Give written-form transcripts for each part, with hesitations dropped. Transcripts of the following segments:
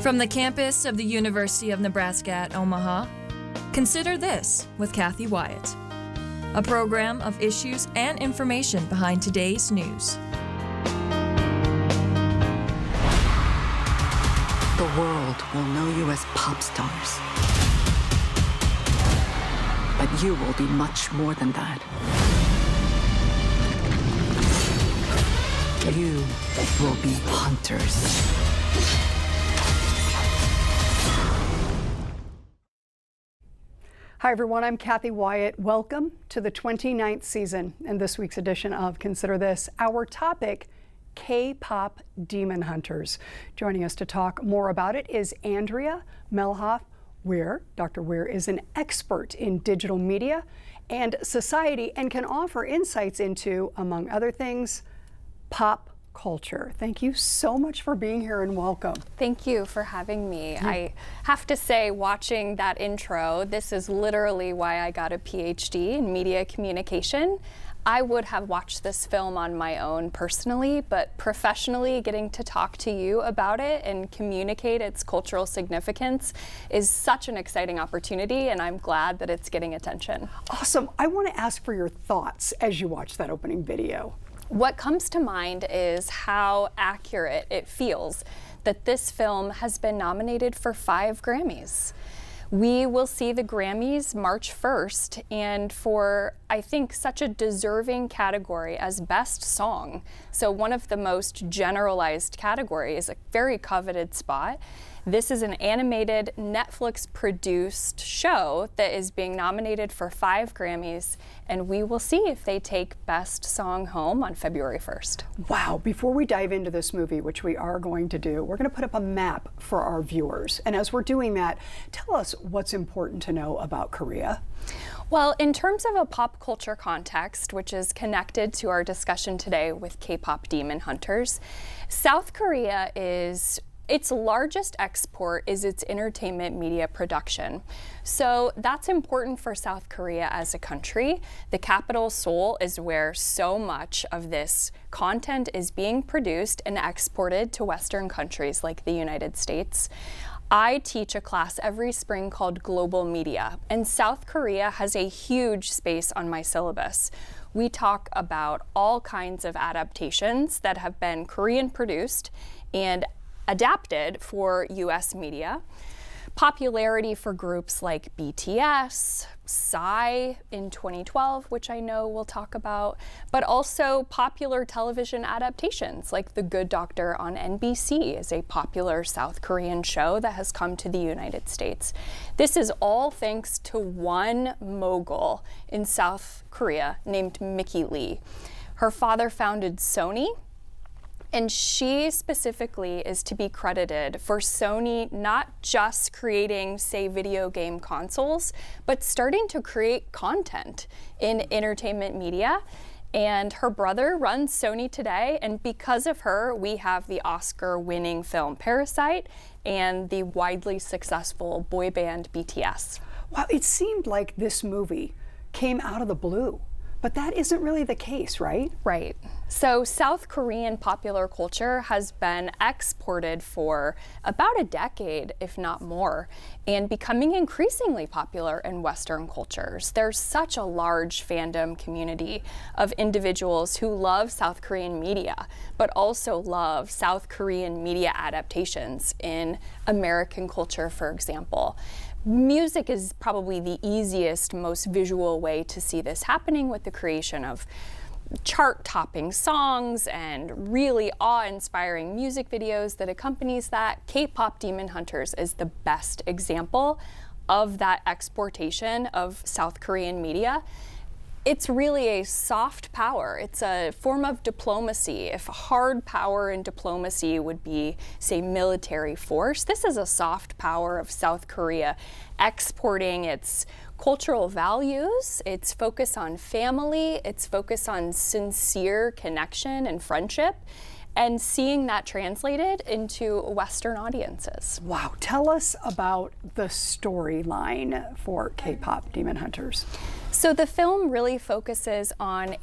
From the campus of the University of Nebraska at Omaha, consider this with Cathy Wyatt, a program of issues and information behind today's news. The world will know you as pop stars. But you will be much more than that. You will be hunters. Hi everyone, I'm Cathy Wyatt. Welcome to the 29th season and this week's edition of Consider This. Our topic, K-pop Demon Hunters. Joining us to talk more about it is Andrea Mehlhaff Weare. Dr. Weare is an expert in digital media and society and can offer insights into, among other things, pop culture. Thank you so much for being here and welcome. Thank you for having me. I have to say, watching that intro, this is literally why I got a PhD in media communication. I would have watched this film on my own personally, but professionally getting to talk to you about it and communicate its cultural significance is such an exciting opportunity, and I'm glad that it's getting attention. Awesome. I want to ask for your thoughts as you watch that opening video. What comes to mind is how accurate it feels that this film has been nominated for 5 Grammys. We will see the Grammys March 1st, and for, I think, such a deserving category as Best Song, so one of the most generalized categories, a very coveted spot. This is an animated, Netflix-produced show that is being nominated for 5 Grammys, and we will see if they take Best Song home on February 1st. Wow, before we dive into this movie, which we are going to do, we're going to put up a map for our viewers. And as we're doing that, tell us what's important to know about Korea. Well, in terms of a pop culture context, which is connected to our discussion today with K-pop Demon Hunters, South Korea is its largest export is its entertainment media production. So that's important for South Korea as a country. The capital, Seoul, is where so much of this content is being produced and exported to Western countries like the United States. I teach a class every spring called Global Media, and South Korea has a huge space on my syllabus. We talk about all kinds of adaptations that have been Korean produced and adapted for US media. Popularity for groups like BTS, Psy in 2012, which I know we'll talk about, but also popular television adaptations like The Good Doctor on NBC is a popular South Korean show that has come to the United States. This is all thanks to one mogul in South Korea named Mickey Lee. Her father founded Sony, and she specifically is to be credited for Sony not just creating, say, video game consoles, but starting to create content in entertainment media. And her brother runs Sony today, and because of her, we have the Oscar-winning film Parasite and the widely successful boy band BTS. Wow, it seemed like this movie came out of the blue. But that isn't really the case, right? Right. So South Korean popular culture has been exported for about a decade, if not more, and becoming increasingly popular in Western cultures. There's such a large fandom community of individuals who love South Korean media, but also love South Korean media adaptations in American culture, for example. Music is probably the easiest, most visual way to see this happening with the creation of chart-topping songs and really awe-inspiring music videos that accompanies that. K-pop Demon Hunters is the best example of that exportation of South Korean media. It's really a soft power. It's a form of diplomacy. If hard power and diplomacy would be, say, military force, this is a soft power of South Korea exporting its cultural values, its focus on family, its focus on sincere connection and friendship, and seeing that translated into Western audiences. Wow, tell us about the storyline for K-pop Demon Hunters. So the film really focuses on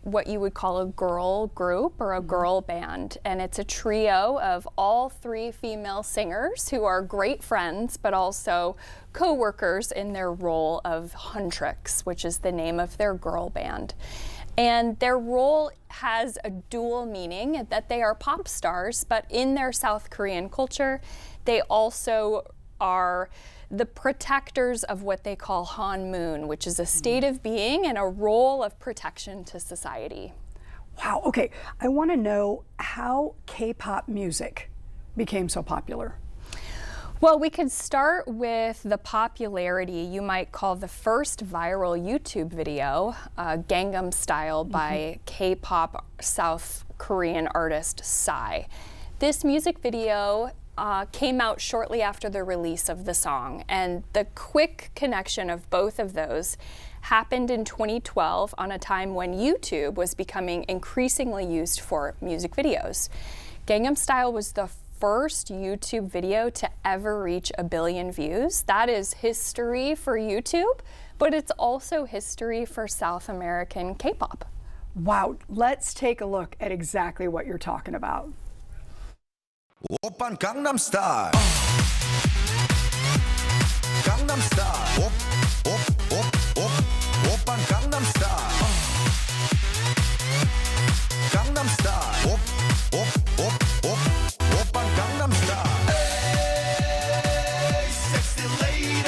what you would call a girl group or a girl band, and it's a trio of all three female singers who are great friends but also co-workers in their role of Huntrix, which is the name of their girl band. And their role has a dual meaning, that they are pop stars, but in their South Korean culture, they also are the protectors of what they call Hanmun, which is a state of being and a role of protection to society. Wow, okay. I want to know how K-pop music became so popular. Well, we could start with the popularity you might call the first viral YouTube video, Gangnam Style by K-pop South Korean artist Psy. This music video came out shortly after the release of the song, and the quick connection of both of those happened in 2012 on a time when YouTube was becoming increasingly used for music videos. Gangnam Style was the first YouTube video to ever reach 1 billion views. That is history for YouTube, but it's also history for South American K-pop. Wow, let's take a look at exactly what you're talking about. Oppan Gangnam Style. Gangnam Style. Oppan Gangnam Style. Gangnam Style. Oppan Gangnam Style. Hey, sexy lady.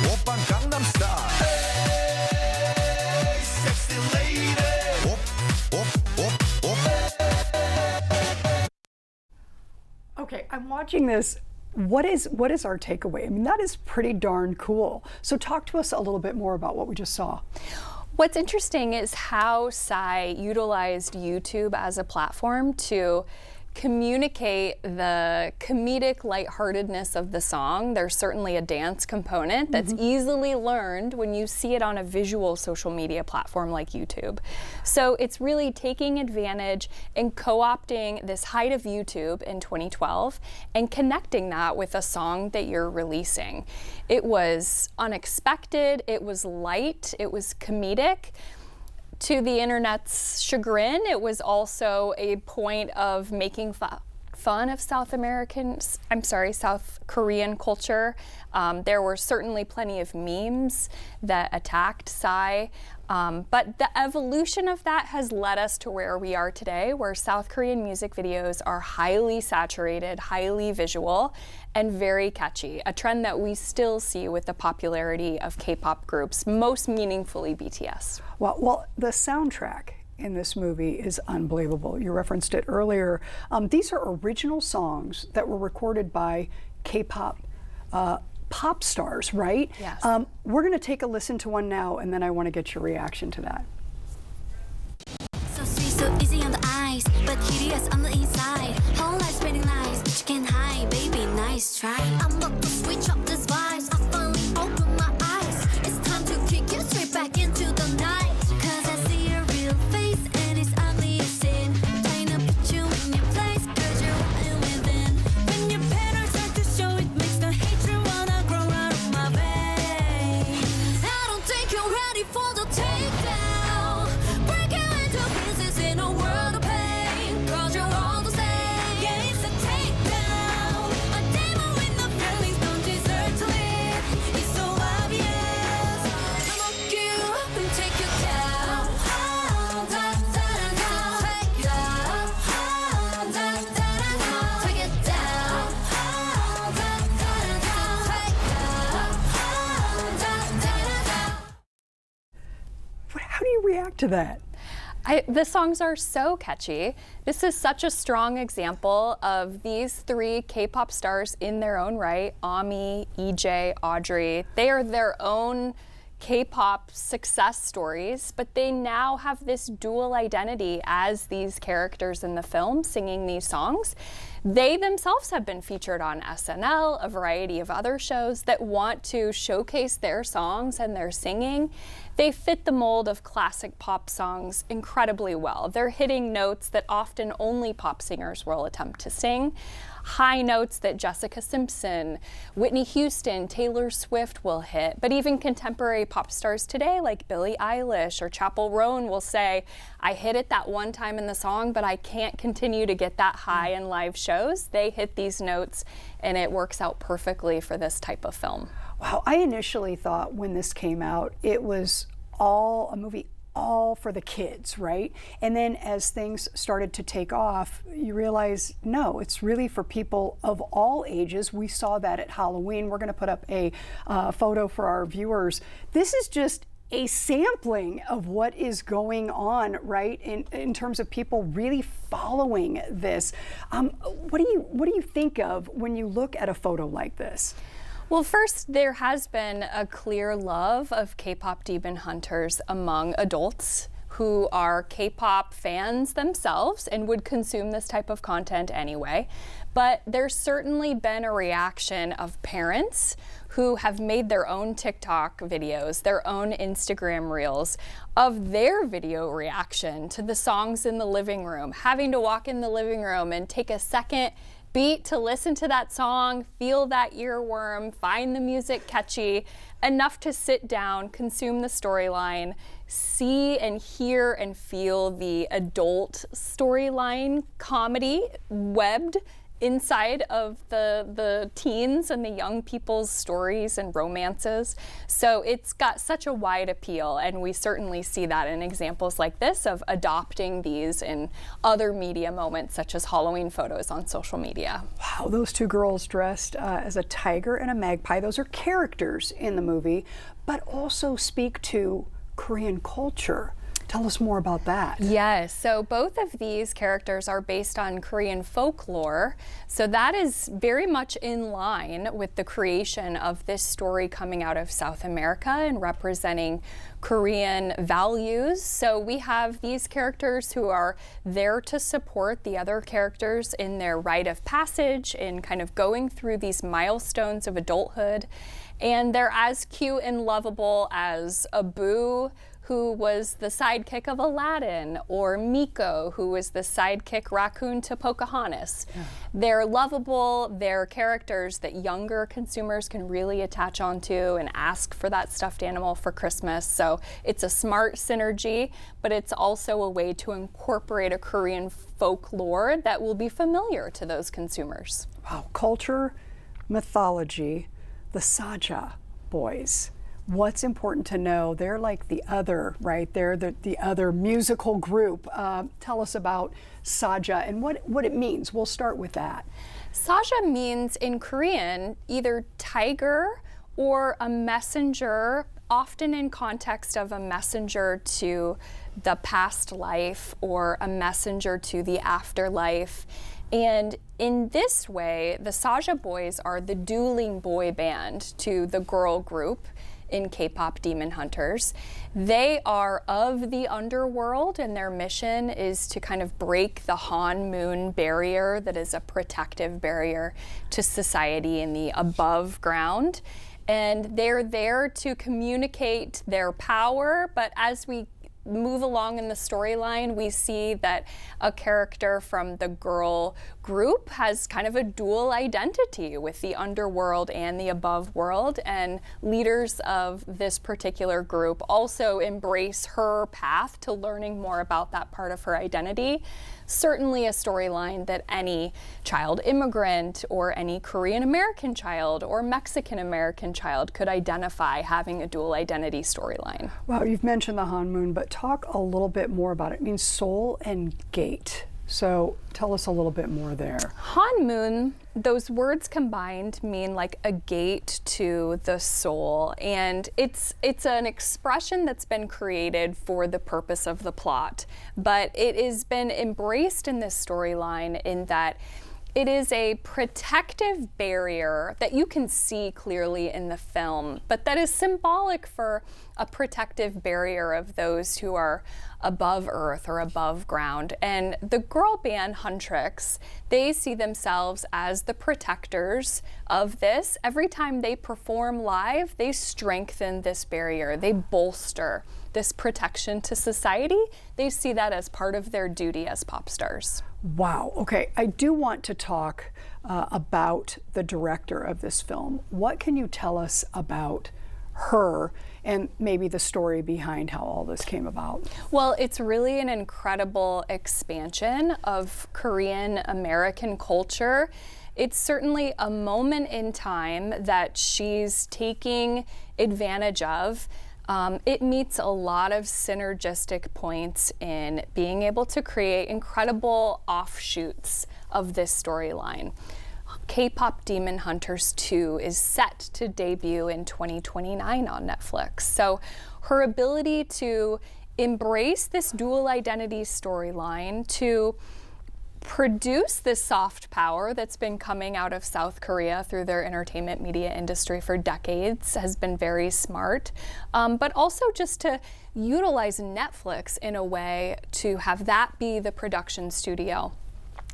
Oppan Gangnam Style. Hey, sexy lady. Okay, I'm watching this. What is our takeaway? I mean, that is pretty darn cool. So talk to us a little bit more about what we just saw. What's interesting is how Psy utilized YouTube as a platform to communicate the comedic lightheartedness of the song. There's certainly a dance component that's easily learned when you see it on a visual social media platform like YouTube. So it's really taking advantage and co-opting this height of YouTube in 2012 and connecting that with a song that you're releasing. It was unexpected, it was light, it was comedic. To the internet's chagrin, it was also a point of making fun of South Korean culture. There were certainly plenty of memes that attacked Psy, but the evolution of that has led us to where we are today, where South Korean music videos are highly saturated, highly visual, and very catchy, a trend that we still see with the popularity of K-pop groups, most meaningfully BTS. Well, the soundtrack in this movie is unbelievable. You referenced it earlier. These are original songs that were recorded by K-pop pop stars, right? Yes. We're going to take a listen to one now, and then I want to get your reaction to that. So sweet, so easy on the eyes, but hideous on the inside. Whole life spinning lies, but you can't hide, baby. Nice try. I'm about to switch up this vibes. I finally open my eyes. It's time to kick you straight back into the night. 'Cause I see your real face, and it's ugly as sin. Trying to put you in your place, 'cause you're rotten within. When your patterns start to show, it makes the hatred wanna grow out of my veins. I don't think you're ready for the takedown. Break you into pieces in a world of pain. 'Cause you're all the same. Yeah, it's a takedown. A demon with no feelings don't deserve to live. It's so obvious. I'ma look you up and take you down. Take it down. Take it down. How do you react to that? The songs are so catchy. This is such a strong example of these three K-pop stars in their own right, Ami, EJ, Audrey. They are their own K-pop success stories, but they now have this dual identity as these characters in the film singing these songs. They themselves have been featured on SNL, a variety of other shows that want to showcase their songs and their singing. They fit the mold of classic pop songs incredibly well. They're hitting notes that often only pop singers will attempt to sing, high notes that Jessica Simpson, Whitney Houston, Taylor Swift will hit. But even contemporary pop stars today like Billie Eilish or Chappell Roan will say, I hit it that one time in the song, but I can't continue to get that high in live shows. They hit these notes and it works out perfectly for this type of film. Wow, I initially thought when this came out, it was all a movie all for the kids, right? And then as things started to take off, you realize, no, it's really for people of all ages. We saw that at Halloween. We're going to put up a photo for our viewers. This is just a sampling of what is going on, right? In terms of people really following this. What do you think of when you look at a photo like this? Well, first, there has been a clear love of K-pop Demon Hunters among adults who are K-pop fans themselves and would consume this type of content anyway. But there's certainly been a reaction of parents who have made their own TikTok videos, their own Instagram reels of their video reaction to the songs in the living room, having to walk in the living room and take a second beat to listen to that song, feel that earworm, find the music catchy, enough to sit down, consume the storyline, see and hear and feel the adult storyline comedy webbed inside of the teens and the young people's stories and romances. So it's got such a wide appeal, and we certainly see that in examples like this of adopting these in other media moments, such as Halloween photos on social media. Wow, those two girls dressed as a tiger and a magpie, those are characters in the movie, but also speak to Korean culture. Tell us more about that. Yes, so both of these characters are based on Korean folklore. So that is very much in line with the creation of this story coming out of South America and representing Korean values. So we have these characters who are there to support the other characters in their rite of passage, in kind of going through these milestones of adulthood. And they're as cute and lovable as Abu, who was the sidekick of Aladdin, or Miko, who was the sidekick raccoon to Pocahontas. Yeah. They're lovable, they're characters that younger consumers can really attach onto and ask for that stuffed animal for Christmas. So it's a smart synergy, but it's also a way to incorporate a Korean folklore that will be familiar to those consumers. Wow, culture, mythology, the Saja boys. What's important to know? They're like the other, right? They're the other musical group. Tell us about Saja and what it means. We'll start with that. Saja means in Korean either tiger or a messenger, often in context of a messenger to the past life or a messenger to the afterlife. And in this way, the Saja boys are the dueling boy band to the girl group in K-pop Demon Hunters. They are of the underworld, and their mission is to kind of break the Han Moon barrier that is a protective barrier to society in the above ground. And they're there to communicate their power, but as we move along in the storyline, we see that a character from the girl group has kind of a dual identity with the underworld and the above world, and leaders of this particular group also embrace her path to learning more about that part of her identity. Certainly a storyline that any child immigrant or any Korean American child or Mexican American child could identify, having a dual identity storyline. Wow, you've mentioned the Han Moon, but talk a little bit more about it. It means soul and gate. So tell us a little bit more there. Han Moon, those words combined mean like a gate to the soul, and it's an expression that's been created for the purpose of the plot, but it has been embraced in this storyline in that It is a protective barrier that you can see clearly in the film, but that is symbolic for a protective barrier of those who are above earth or above ground. And the girl band Huntrix, they see themselves as the protectors of this. Every time they perform live, they strengthen this barrier. They bolster this protection to society. They see that as part of their duty as pop stars. Wow. Okay, I do want to talk about the director of this film. What can you tell us about her and maybe the story behind how all this came about? Well, it's really an incredible expansion of Korean American culture. It's certainly a moment in time that she's taking advantage of. It meets a lot of synergistic points in being able to create incredible offshoots of this storyline. KPop Demon Hunters 2 is set to debut in 2029 on Netflix. So her ability to embrace this dual identity storyline, to produce this soft power that's been coming out of South Korea through their entertainment media industry for decades has been very smart, but also just to utilize Netflix in a way to have that be the production studio.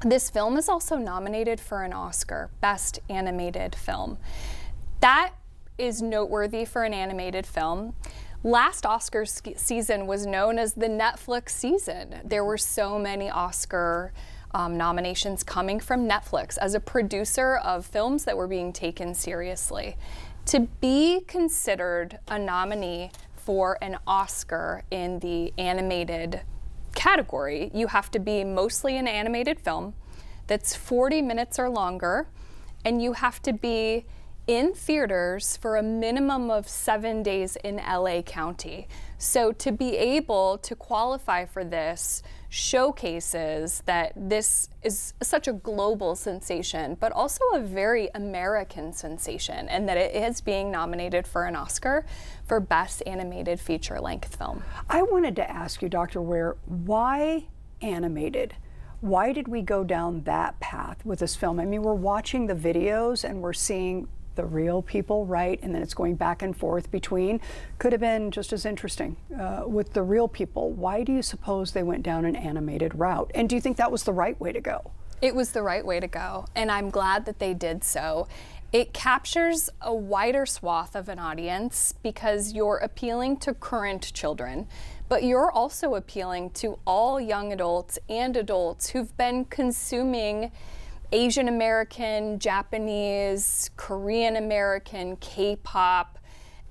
This film is also nominated for an Oscar, Best Animated Film. That is noteworthy for an animated film. Last Oscar season was known as the Netflix season. There were so many Oscar nominations coming from Netflix as a producer of films that were being taken seriously. To be considered a nominee for an Oscar in the animated category, you have to be mostly an animated film that's 40 minutes or longer, and you have to be in theaters for a minimum of 7 days in LA County. So to be able to qualify for this showcases that this is such a global sensation, but also a very American sensation, and that it is being nominated for an Oscar for Best Animated Feature-Length Film. I wanted to ask you, Dr. Weare, why animated? Why did we go down that path with this film? I mean, we're watching the videos and we're seeing the real people, right? And then it's going back and forth between. Could have been just as interesting with the real people. Why do you suppose they went down an animated route? And do you think that was the right way to go? It was the right way to go, and I'm glad that they did so. It captures a wider swath of an audience because you're appealing to current children, but you're also appealing to all young adults and adults who've been consuming Asian American, Japanese, Korean American, K-pop,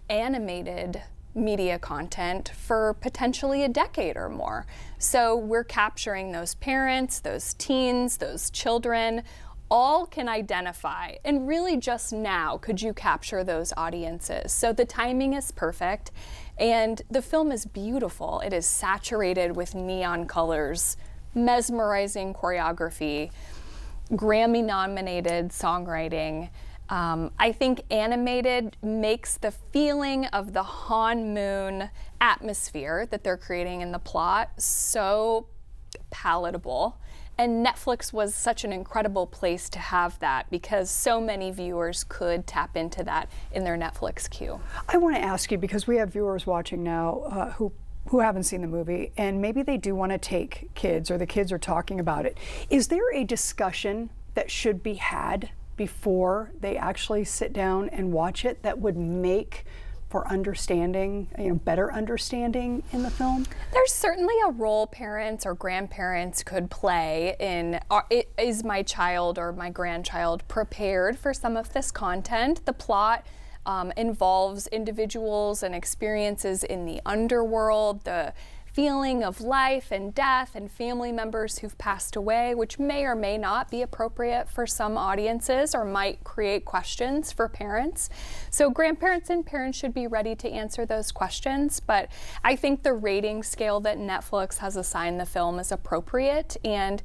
animated media content for potentially a decade or more. So we're capturing those parents, those teens, those children, all can identify, and really just now could you capture those audiences. So the timing is perfect, and the film is beautiful. It is saturated with neon colors, mesmerizing choreography, Grammy-nominated songwriting. I think animated makes the feeling of the Han Moon atmosphere that they're creating in the plot so palatable. And Netflix was such an incredible place to have that because so many viewers could tap into that in their Netflix queue. I want to ask you, because we have viewers watching now who haven't seen the movie, and maybe they do want to take kids, or the kids are talking about it. Is there a discussion that should be had before they actually sit down and watch it that would make for understanding, better understanding in the film? There's certainly a role parents or grandparents could play in, is my child or my grandchild prepared for some of this content? The plot involves individuals and experiences in the underworld, the feeling of life and death and family members who've passed away, which may or may not be appropriate for some audiences or might create questions for parents. So grandparents and parents should be ready to answer those questions, but I think the rating scale that Netflix has assigned the film is appropriate, and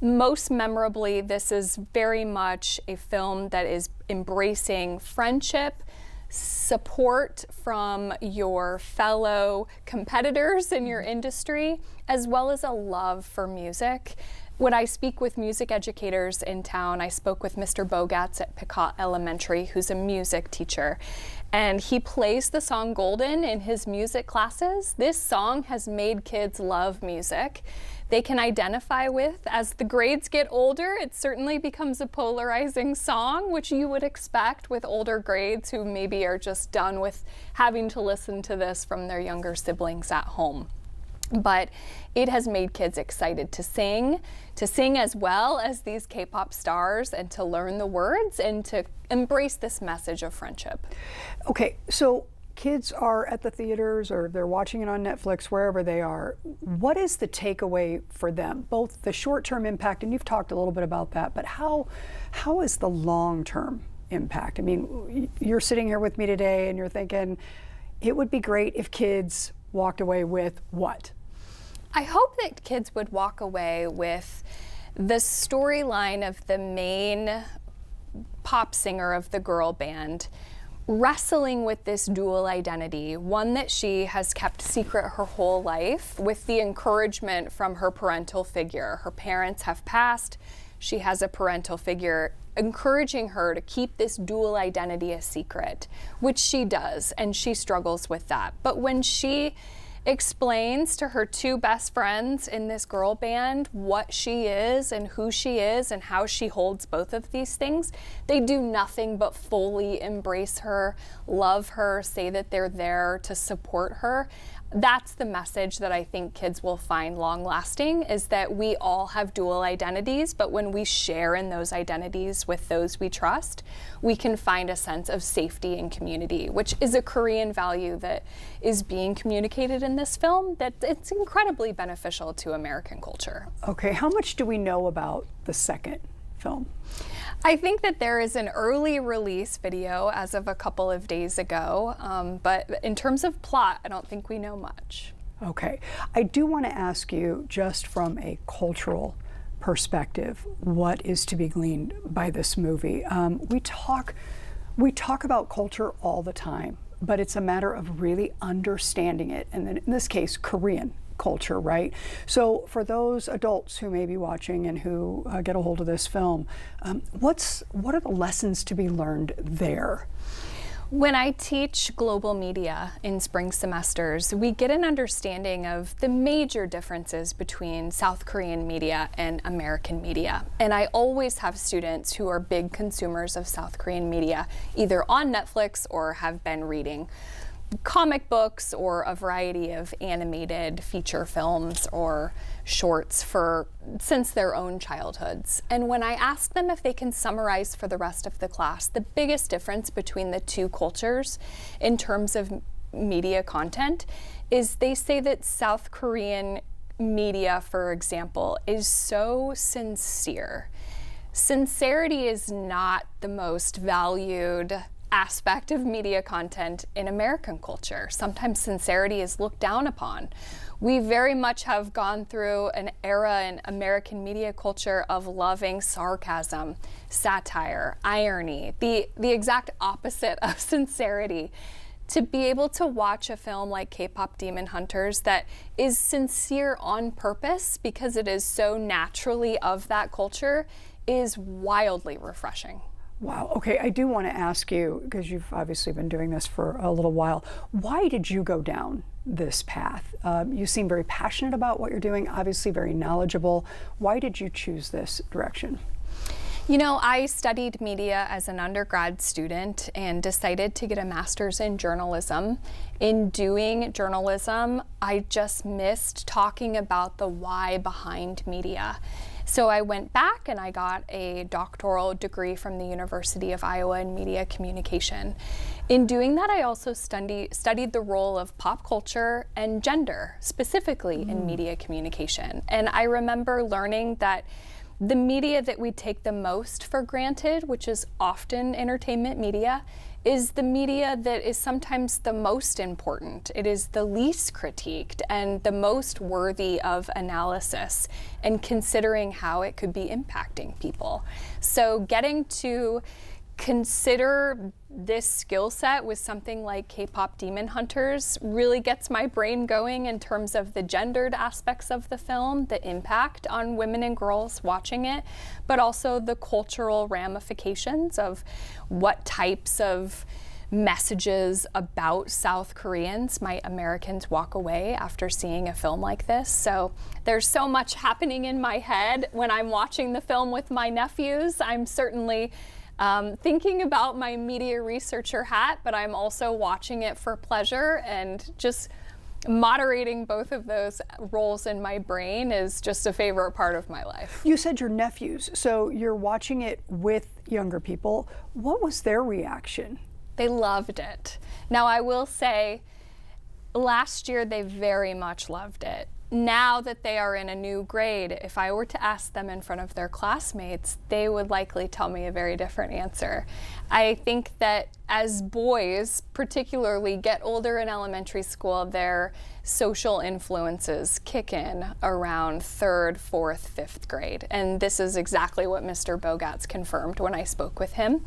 most memorably, this is very much a film that is embracing friendship, support from your fellow competitors in your industry, as well as a love for music. When I speak with music educators in town, I spoke with Mr. Bogatz at Picot Elementary, who's a music teacher, and he plays the song Golden in his music classes. This song has made kids love music. They can identify with. As the grades get older, it certainly becomes a polarizing song, which you would expect with older grades who maybe are just done with having to listen to this from their younger siblings at home. But it has made kids excited to sing as well as these K-pop stars, and to learn the words and to embrace this message of friendship. Okay, so kids are at the theaters or they're watching it on Netflix, wherever they are. What is the takeaway for them? Both the short-term impact, and you've talked a little bit about that, but how is the long-term impact? I mean, you're sitting here with me today and you're thinking, it would be great if kids walked away with what? I hope that kids would walk away with the storyline of the main pop singer of the girl band wrestling with this dual identity, one that she has kept secret her whole life, with the encouragement from her parental figure. Her parents have passed. She has a parental figure encouraging her to keep this dual identity a secret, which she does, and she struggles with that. But when she explains to her two best friends in this girl band what she is and who she is and how she holds both of these things, they do nothing but fully embrace her, love her, say that they're there to support her. That's the message that I think kids will find long-lasting, is that we all have dual identities, but when we share in those identities with those we trust, we can find a sense of safety and community, which is a Korean value that is being communicated in this film, that it's incredibly beneficial to American culture. Okay, how much do we know about the second film? I think that there is an early release video as of a couple of days ago, but in terms of plot, I don't think we know much. Okay, I do want to ask you, just from a cultural perspective, what is to be gleaned by this movie? We talk about culture all the time, but it's a matter of really understanding it, and then in this case, Korean culture, right? So for those adults who may be watching and who get a hold of this film, what are the lessons to be learned there? When I teach global media in spring semesters, we get an understanding of the major differences between South Korean media and American media. And I always have students who are big consumers of South Korean media, either on Netflix or have been reading comic books or a variety of animated feature films or shorts since their own childhoods. And when I ask them if they can summarize for the rest of the class the biggest difference between the two cultures in terms of media content, is they say that South Korean media, for example, is so sincere. Sincerity is not the most valued aspect of media content in American culture. Sometimes sincerity is looked down upon. We very much have gone through an era in American media culture of loving sarcasm, satire, irony, the exact opposite of sincerity. To be able to watch a film like K-pop Demon Hunters that is sincere on purpose because it is so naturally of that culture is wildly refreshing. Wow. Okay, I do want to ask you, because you've obviously been doing this for a little while, why did you go down this path? You seem very passionate about what you're doing, obviously very knowledgeable. Why did you choose this direction? You know, I studied media as an undergrad student and decided to get a master's in journalism. In doing journalism, I just missed talking about the why behind media. So I went back and I got a doctoral degree from the University of Iowa in media communication. In doing that, I also studied the role of pop culture and gender, specifically in media communication. And I remember learning that the media that we take the most for granted, which is often entertainment media, is the media that is sometimes the most important. It is the least critiqued and the most worthy of analysis and considering how it could be impacting people. So getting to consider this skill set with something like K-pop Demon Hunters really gets my brain going in terms of the gendered aspects of the film, the impact on women and girls watching it, but also the cultural ramifications of what types of messages about South Koreans might Americans walk away after seeing a film like this. So there's so much happening in my head when I'm watching the film with my nephews. I'm certainly thinking about my media researcher hat, but I'm also watching it for pleasure, and just moderating both of those roles in my brain is just a favorite part of my life. You said your nephews, so you're watching it with younger people. What was their reaction? They loved it. Now, I will say, last year they very much loved it. Now that they are in a new grade, if I were to ask them in front of their classmates, they would likely tell me a very different answer. I think that as boys, particularly, get older in elementary school, their social influences kick in around 3rd, 4th, 5th grade. And this is exactly what Mr. Bogatz confirmed when I spoke with him.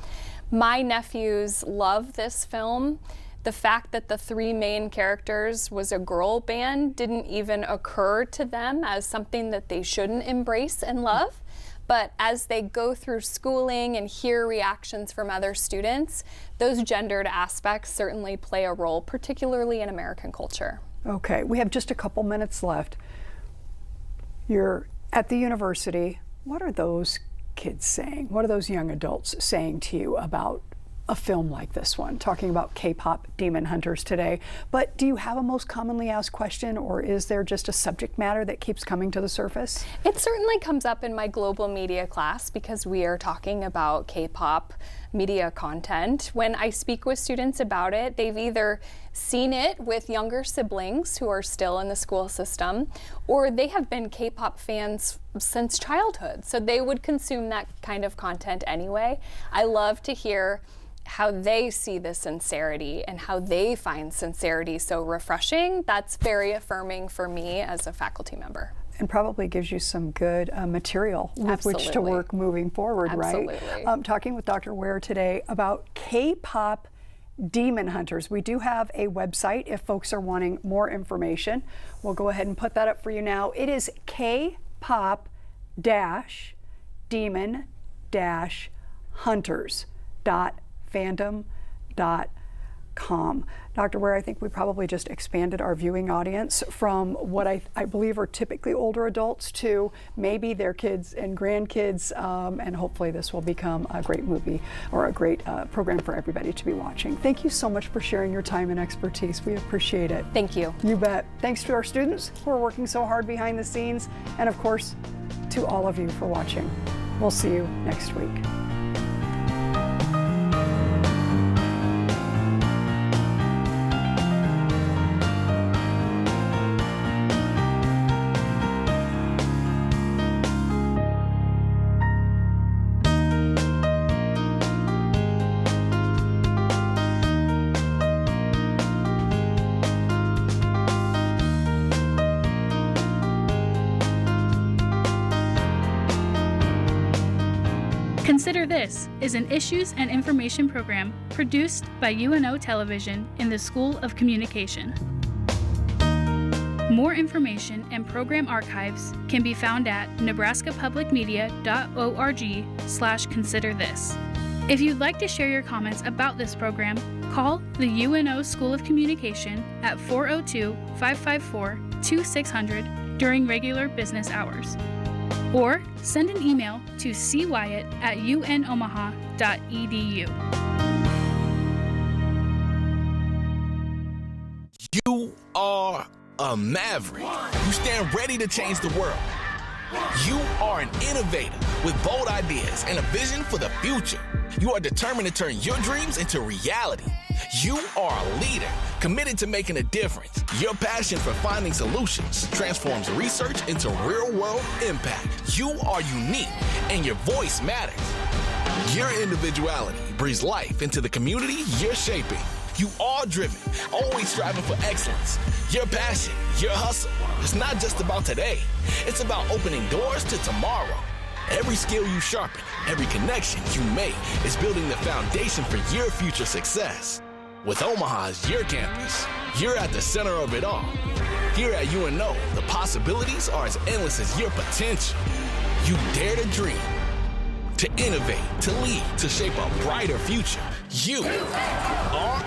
My nephews love this film. The fact that the 3 main characters was a girl band didn't even occur to them as something that they shouldn't embrace and love. But as they go through schooling and hear reactions from other students, those gendered aspects certainly play a role, particularly in American culture. Okay, we have just a couple minutes left. You're at the university. What are those kids saying? What are those young adults saying to you about a film like this one, talking about K-pop Demon Hunters today? But do you have a most commonly asked question, or is there just a subject matter that keeps coming to the surface? It certainly comes up in my global media class because we are talking about K-pop media content. When I speak with students about it, they've either seen it with younger siblings who are still in the school system, or they have been K-pop fans since childhood, so they would consume that kind of content anyway. I love to hear how they see the sincerity and how they find sincerity so refreshing. That's very affirming for me as a faculty member. And probably gives you some good material with which to work moving forward, right? Talking with Dr. Weare today about K-pop Demon Hunters. We do have a website if folks are wanting more information. We'll go ahead and put that up for you now. It is kpop-demon-hunters.fandom.com. Dr. Weare, I think we probably just expanded our viewing audience from what I believe are typically older adults to maybe their kids and grandkids, and hopefully this will become a great movie or a great program for everybody to be watching. Thank you so much for sharing your time and expertise. We appreciate it. Thank you. You bet. Thanks to our students who are working so hard behind the scenes, and of course, to all of you for watching. We'll see you next week. Consider This is an issues and information program produced by UNO Television in the School of Communication. More information and program archives can be found at nebraskapublicmedia.org/considerthis. If you'd like to share your comments about this program, call the UNO School of Communication at 402-554-2600 during regular business hours. Or send an email to cwyatt@unomaha.edu. You are a maverick. You stand ready to change the world. You are an innovator with bold ideas and a vision for the future. You are determined to turn your dreams into reality. You are a leader, committed to making a difference. Your passion for finding solutions transforms research into real-world impact. You are unique, and your voice matters. Your individuality breathes life into the community you're shaping. You are driven, always striving for excellence. Your passion, your hustle, it's not just about today. It's about opening doors to tomorrow. Every skill you sharpen, every connection you make is building the foundation for your future success. With Omaha as your campus, you're at the center of it all. Here at UNO, the possibilities are as endless as your potential. You dare to dream, to innovate, to lead, to shape a brighter future. You are